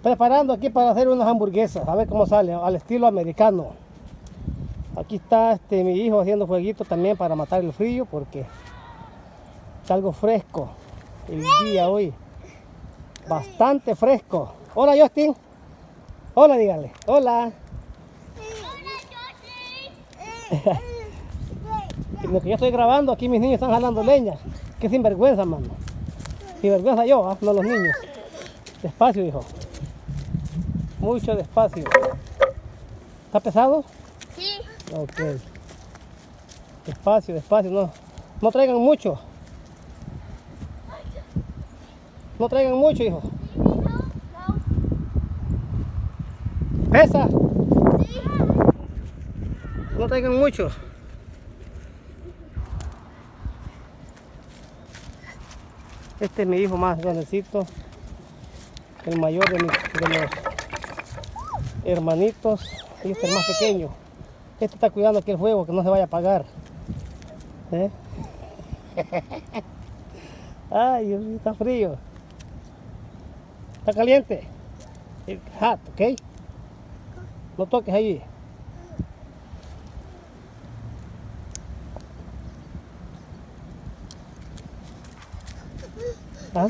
preparando aquí para hacer unas hamburguesas, a ver cómo sale, al estilo americano. Aquí está mi hijo haciendo fueguito también para matar el frío, porque está algo fresco el día hoy. Bastante fresco. Hola, Justin. Hola, dígale. Hola. En lo que yo estoy grabando, aquí mis niños están jalando leña. Qué sinvergüenza, mano. Sinvergüenza yo, no los niños. Despacio, hijo. Mucho despacio. ¿Está pesado? Sí. Ok. Despacio, despacio. No traigan mucho. No traigan mucho, hijo. ¿Pesa? No traigan mucho. Este es mi hijo más grandecito. El mayor de los hermanitos. Y este es el más pequeño. Este está cuidando aquí el fuego, que no se vaya a apagar. ¿Eh? Ay, Dios mío, está frío. Está caliente. It's hot, ¿ok? No toques ahí. ¿Ah?